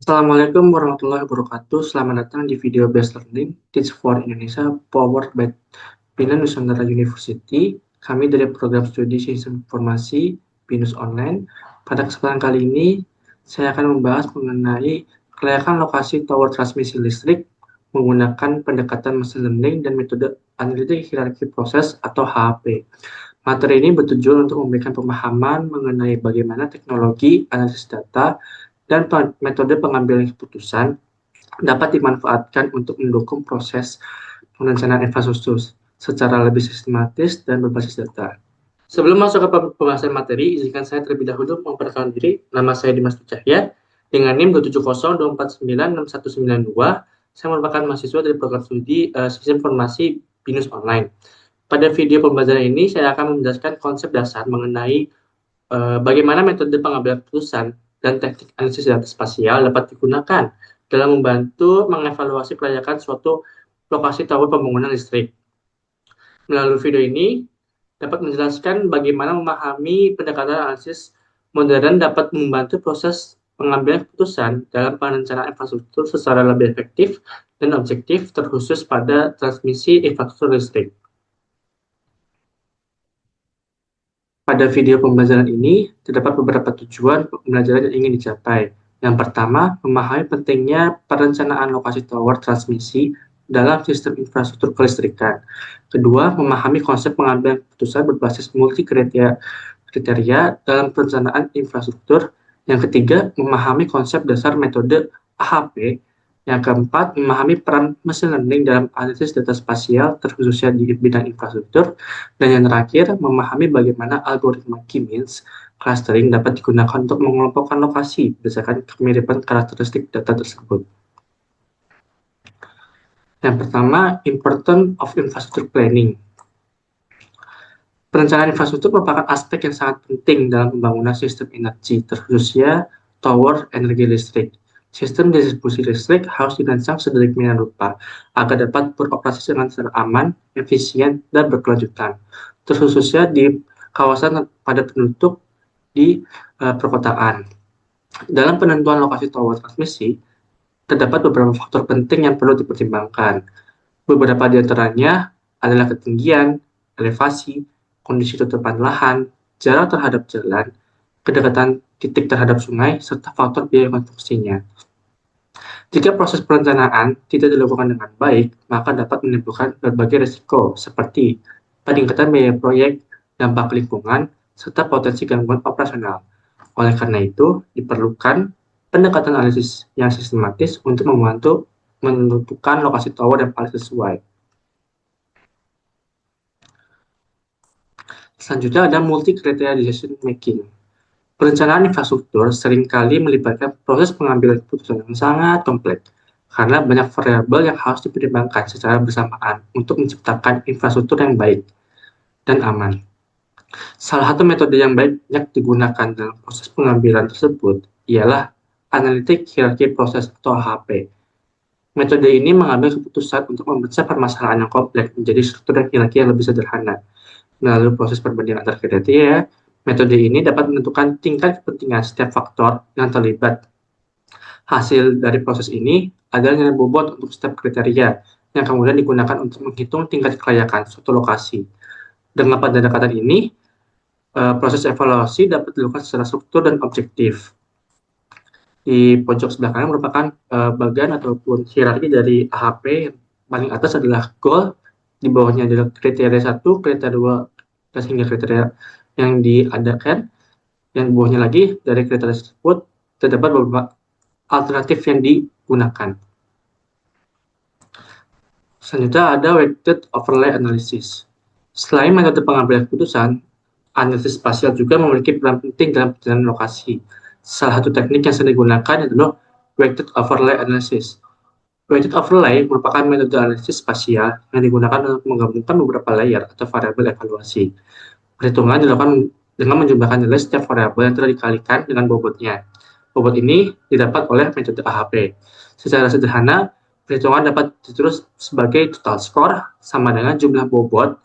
Assalamualaikum warahmatullahi wabarakatuh. Selamat datang di video Best Learning Teach for Indonesia powered by Bina Nusantara University. Kami dari program studi Sistem Informasi BINUS Online. Pada kesempatan kali ini, saya akan membahas mengenai kelayakan lokasi tower transmisi listrik menggunakan pendekatan machine learning dan metode analitik hierarki proses atau HAP. Materi ini bertujuan untuk memberikan pemahaman mengenai bagaimana teknologi analisis data dan metode pengambilan keputusan dapat dimanfaatkan untuk mendukung proses perencanaan infrastruktur secara lebih sistematis dan berbasis data. Sebelum masuk ke pembahasan materi, izinkan saya terlebih dahulu memperkenalkan diri. Nama saya Dimas Cahya dengan NIM 27024961192. Saya merupakan mahasiswa dari program studi Sistem Informasi BINUS Online. Pada video pembelajaran ini, saya akan menjelaskan konsep dasar mengenai bagaimana metode pengambilan keputusan dan teknik analisis data spasial dapat digunakan dalam membantu mengevaluasi kelayakan suatu lokasi tower pembangunan listrik. Melalui video ini dapat menjelaskan bagaimana memahami pendekatan analisis modern dapat membantu proses pengambilan keputusan dalam perencanaan infrastruktur secara lebih efektif dan objektif, terkhusus pada transmisi infrastruktur listrik. Pada video pembelajaran ini, terdapat beberapa tujuan pembelajaran yang ingin dicapai. Yang pertama, memahami pentingnya perencanaan lokasi tower transmisi dalam sistem infrastruktur kelistrikan. Kedua, memahami konsep pengambilan keputusan berbasis multi kriteria dalam perencanaan infrastruktur. Yang ketiga, memahami konsep dasar metode AHP. Yang keempat, memahami peran machine learning dalam analisis data spasial, terkhususnya di bidang infrastruktur. Dan yang terakhir, memahami bagaimana algoritma K-means clustering dapat digunakan untuk mengelompokkan lokasi berdasarkan kemiripan karakteristik data tersebut. Yang pertama, importance of infrastructure planning. Perencanaan infrastruktur merupakan aspek yang sangat penting dalam pembangunan sistem energi, terkhususnya tower energi listrik. Sistem distribusi listrik harus dirancang sedemikian rupa agar dapat beroperasi dengan secara aman, efisien, dan berkelanjutan, terkhususnya di kawasan padat penduduk di perkotaan. Dalam penentuan lokasi tower transmisi, terdapat beberapa faktor penting yang perlu dipertimbangkan. Beberapa di antaranya adalah ketinggian, elevasi, kondisi tutupan lahan, jarak terhadap jalan, kedekatan titik terhadap sungai, serta faktor biaya konstruksinya. Jika proses perencanaan tidak dilakukan dengan baik, maka dapat menimbulkan berbagai risiko seperti peningkatan biaya proyek, dampak lingkungan, serta potensi gangguan operasional. Oleh karena itu, diperlukan pendekatan analisis yang sistematis untuk membantu menentukan lokasi tower yang paling sesuai. Selanjutnya ada multi-criteria decision making. Perencanaan infrastruktur seringkali melibatkan proses pengambilan keputusan yang sangat kompleks karena banyak variabel yang harus dipertimbangkan secara bersamaan untuk menciptakan infrastruktur yang baik dan aman. Salah satu metode yang banyak digunakan dalam proses pengambilan tersebut ialah analitik hierarki proses atau AHP. Metode ini mengambil keputusan untuk memecah permasalahan yang kompleks menjadi struktur dan hierarki yang lebih sederhana. Melalui proses perbandingan antar kriteria, metode ini dapat menentukan tingkat kepentingan setiap faktor yang terlibat. Hasil dari proses ini adalah nilai bobot untuk setiap kriteria yang kemudian digunakan untuk menghitung tingkat kelayakan suatu lokasi. Dengan pendekatan ini, proses evaluasi dapat dilakukan secara struktur dan objektif. Di pojok sebelah kanan merupakan bagian ataupun hierarki dari AHP. Yang paling atas adalah goal, di bawahnya adalah kriteria 1, kriteria 2, dan hingga kriteria yang diadakan. Yang bawahnya lagi dari kriteria tersebut terdapat beberapa alternatif yang digunakan. Selanjutnya ada weighted overlay analysis. Selain metode pengambilan keputusan, analisis spasial juga memiliki peran penting dalam perjalanan lokasi. Salah satu teknik yang sering digunakan adalah weighted overlay analysis. Weighted overlay merupakan metode analisis spasial yang digunakan untuk menggabungkan beberapa layer atau variabel evaluasi. Perhitungan dilakukan dengan menjumlahkan nilai setiap variabel yang telah dikalikan dengan bobotnya. Bobot ini didapat oleh metode AHP. Secara sederhana, perhitungan dapat ditulis sebagai total score sama dengan jumlah bobot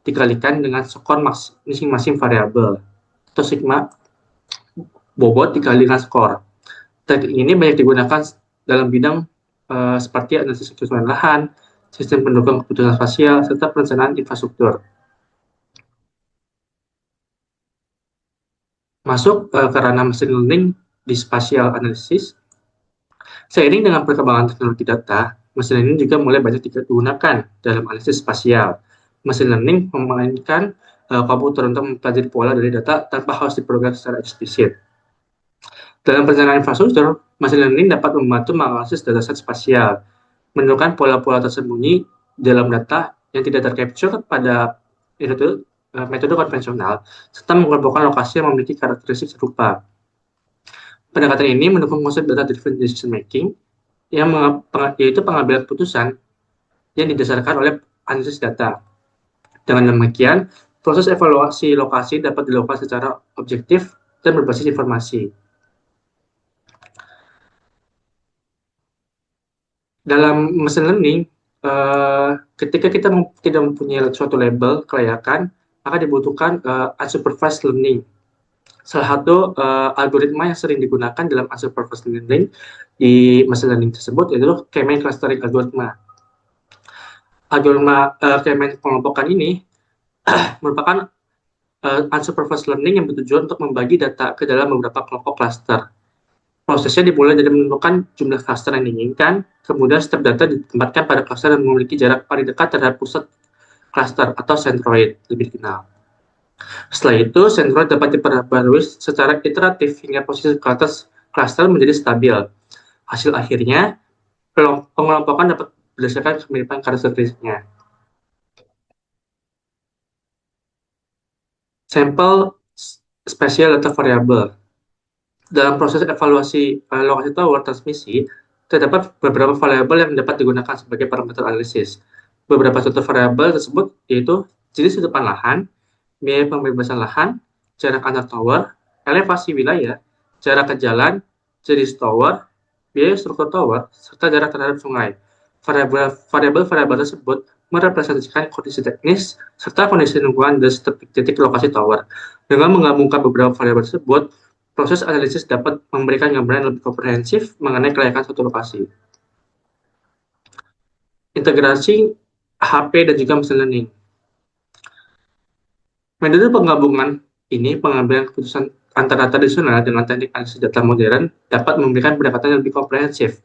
dikalikan dengan skor masing-masing variabel atau sigma bobot dikali dengan skor. Teknik ini banyak digunakan dalam bidang seperti analisis kesesuaian lahan, sistem pendukung keputusan spasial, serta perencanaan infrastruktur. Masuk ke ranah machine learning di spatial analysis, seiring dengan perkembangan teknologi data, machine learning juga mulai banyak digunakan dalam analisis spasial. Machine learning memainkan komputer untuk mempelajari pola dari data tanpa harus diprogram secara eksplisit. Dalam perencanaan infrastruktur, machine learning dapat membantu menganalisis dataset spasial, menemukan pola-pola tersembunyi dalam data yang tidak tercapture pada metode konvensional, serta mengelompokkan lokasi yang memiliki karakteristik serupa. Pendekatan ini mendukung konsep data-driven decision making, yaitu pengambilan keputusan yang didasarkan oleh analisis data. Dengan demikian, proses evaluasi lokasi dapat dilakukan secara objektif dan berbasis informasi. Dalam machine learning, ketika kita tidak mempunyai suatu label kelayakan, maka dibutuhkan unsupervised learning. Salah satu algoritma yang sering digunakan dalam unsupervised learning di machine learning tersebut yaitu K-means clustering algoritma. Algoritma K-means pengelompokan ini merupakan unsupervised learning yang bertujuan untuk membagi data ke dalam beberapa kelompok cluster. Prosesnya dimulai dari menentukan jumlah cluster yang diinginkan, kemudian setiap data ditempatkan pada cluster yang memiliki jarak paling dekat terhadap pusat cluster atau centroid, lebih dikenal. Setelah itu, centroid dapat diperbarui secara iteratif hingga posisi cluster menjadi stabil. Hasil akhirnya, pengelompokan dapat berdasarkan kemiripan karakteristiknya. Sampel spatial data variable. Dalam proses evaluasi lokasi tower transmisi, terdapat beberapa variabel yang dapat digunakan sebagai parameter analisis. Beberapa contoh variabel tersebut yaitu jenis tutupan lahan, biaya pembebasan lahan, jarak antar tower, elevasi wilayah, jarak ke jalan, jenis tower, biaya struktur tower, serta jarak terhadap sungai. Variabel-variabel tersebut merepresentasikan kondisi teknis serta kondisi lingkungan dan titik lokasi tower. Dengan menggabungkan beberapa variabel tersebut, proses analisis dapat memberikan gambaran lebih komprehensif mengenai kelayakan suatu lokasi. Integrasi HP dan juga machine learning. Metode penggabungan ini, pengambilan keputusan antara tradisional dengan teknik analisis data modern, dapat memberikan pendekatan yang lebih komprehensif.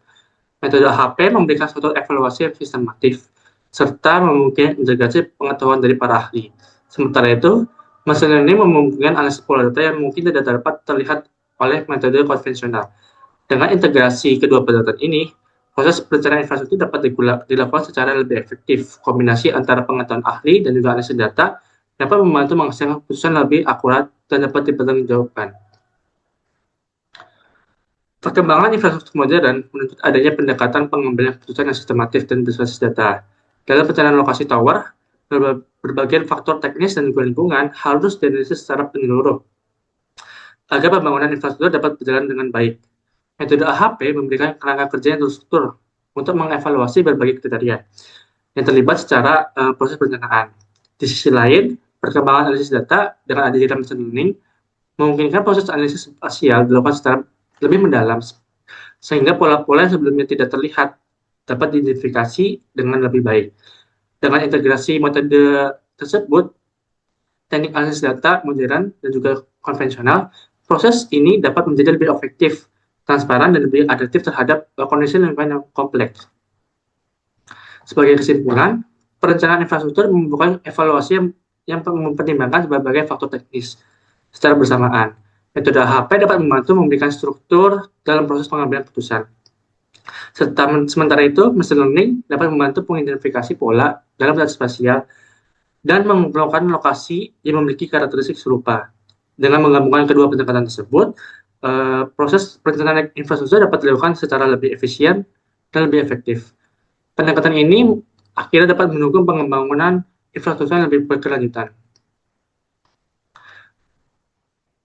Metode HP memberikan suatu evaluasi yang sistematif, serta memungkinkan integrasi pengetahuan dari para ahli. Sementara itu, machine learning memungkinkan analisis pola data yang mungkin tidak dapat terlihat oleh metode konvensional. Dengan integrasi kedua pendekatan ini, proses perencanaan infrastruktur dapat dilakukan secara lebih efektif. Kombinasi antara pengetahuan ahli dan juga analisis data dapat membantu menghasilkan keputusan lebih akurat dan dapat dipertanggungjawabkan. Perkembangan infrastruktur modern menuntut adanya pendekatan pengambilan keputusan yang sistematis dan berbasis data. Dalam perencanaan lokasi tower, berbagai faktor teknis dan lingkungan harus dianalisis secara menyeluruh agar pembangunan infrastruktur dapat berjalan dengan baik. Metode AHP memberikan kerangka kerja yang terstruktur untuk mengevaluasi berbagai kriteria yang terlibat secara proses perencanaan. Di sisi lain, perkembangan analisis data dengan adanya machine learning memungkinkan proses analisis spasial dilakukan secara lebih mendalam, sehingga pola-pola yang sebelumnya tidak terlihat dapat diidentifikasi dengan lebih baik. Dengan integrasi metode tersebut, teknik analisis data modern dan juga konvensional, proses ini dapat menjadi lebih efektif, transparan, dan lebih adaptif terhadap kondisi lingkungan yang kompleks. Sebagai kesimpulan, perencanaan infrastruktur membutuhkan evaluasi yang mempertimbangkan berbagai faktor teknis secara bersamaan. Metode AHP dapat membantu memberikan struktur dalam proses pengambilan keputusan. Sementara itu, machine learning dapat membantu mengidentifikasi pola dalam data spasial dan mengelompokkan lokasi yang memiliki karakteristik serupa. Dengan menggabungkan kedua pendekatan tersebut, proses perencanaan infrastruktur dapat dilakukan secara lebih efisien dan lebih efektif. Pendekatan ini akhirnya dapat mendukung pengembangan infrastruktur yang lebih berkelanjutan.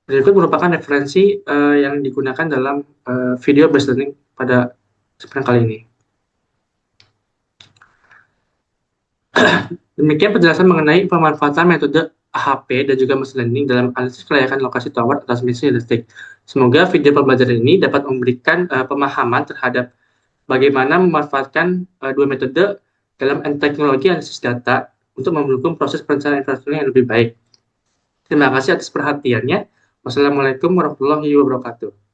Berikut merupakan referensi yang digunakan dalam video based learning pada kesempatan kali ini. Demikian penjelasan mengenai pemanfaatan metode AHP dan juga machine learning dalam analisis kelayakan lokasi tower atau transmisi listrik. Semoga video pembelajaran ini dapat memberikan pemahaman terhadap bagaimana memanfaatkan dua metode dalam teknologi analisis data untuk mendukung proses perencanaan infrastruktur yang lebih baik. Terima kasih atas perhatiannya. Wassalamualaikum warahmatullahi wabarakatuh.